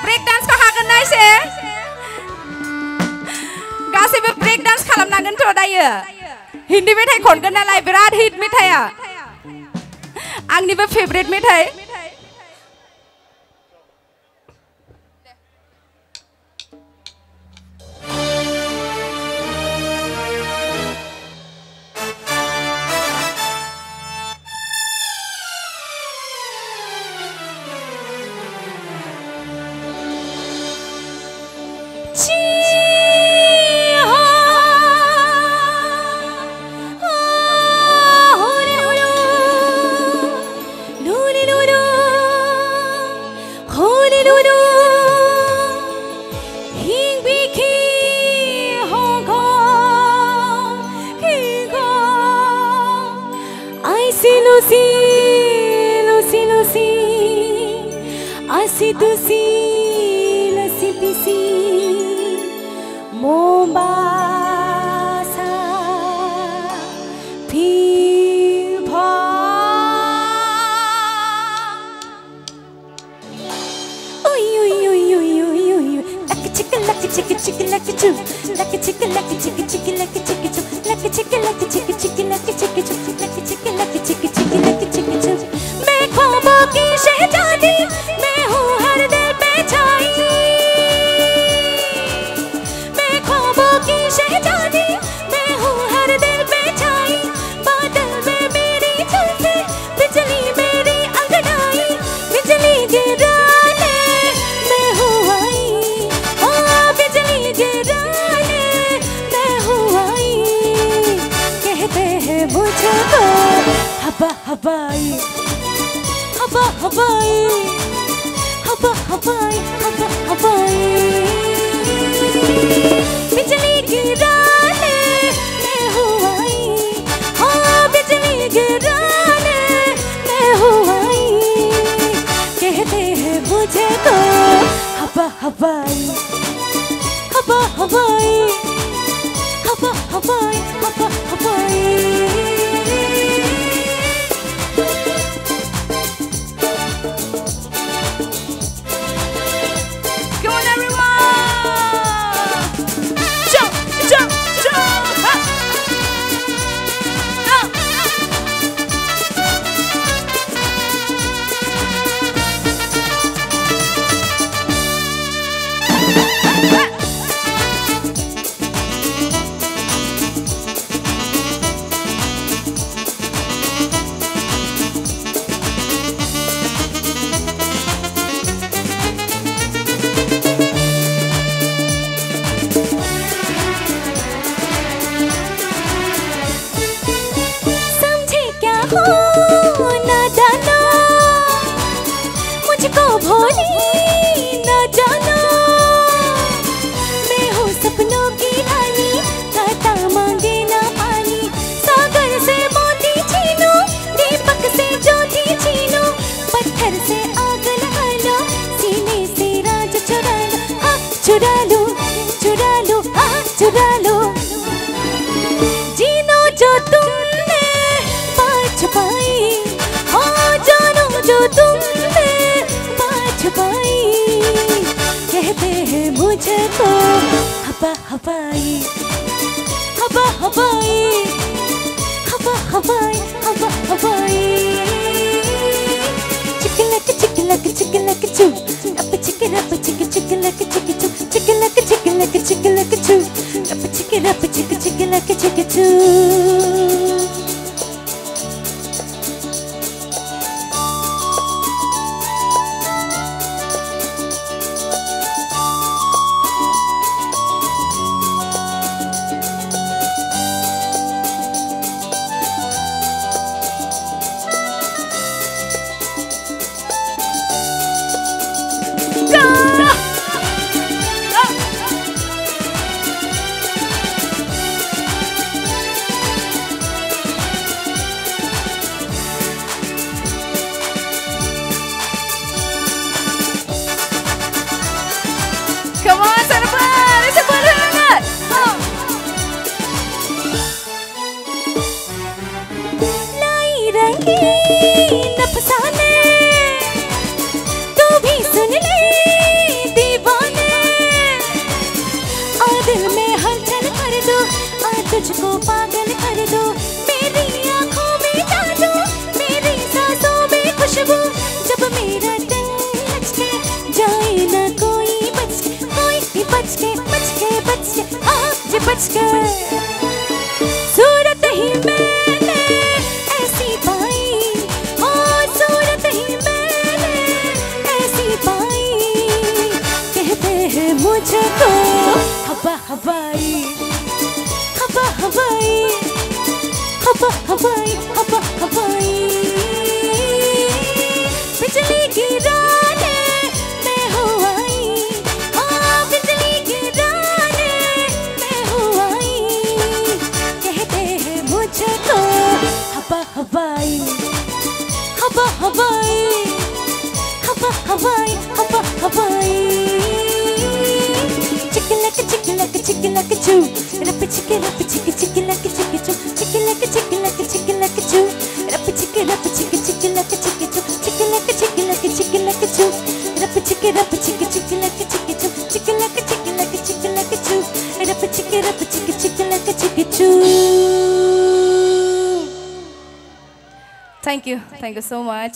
Break dance को हागोन ना एसे गासैबो ब्रेक डांस खालामनांगोन थ' दायो हिन्दी मेथाइ खनगोन नालाय बिराद हिट मेथाइया आंनिबो फेभरेट मेथाइ मुझको पागल कर दो, मेरी आँखों में जादू, मेरी सांसों में खुशबू, जब मेरा दिल लचके जाए ना कोई बच के आज बच के सूरत ही मैंने ऐसी पाई, ओ सूरत ही मैंने ऐसी पाई, कहते हैं मुझको हवा हवाई, हवा हवाई, हवा हवाई, हवा हवाई, बिजली गिराने मैं हो आई, हाँ बिजली गिराने मैं हो आई, कहते हैं मुझको हवा हवाई, हवा हवाई, हवा हवाई, हवा हवाई, चिकलक चिकलक चिकलक चू, रप चिक चिकलक चिक चू, चिकलक चिकलक चिकलक चू, रप चिक चिकलक चिक चू, चिकलक चिकलक चिकलक चू, रप चिक चिकलक चिक चू, चिकलक चिकलक चिकलक चू, रप चिक चिकलक चिक चू. Thank you so much.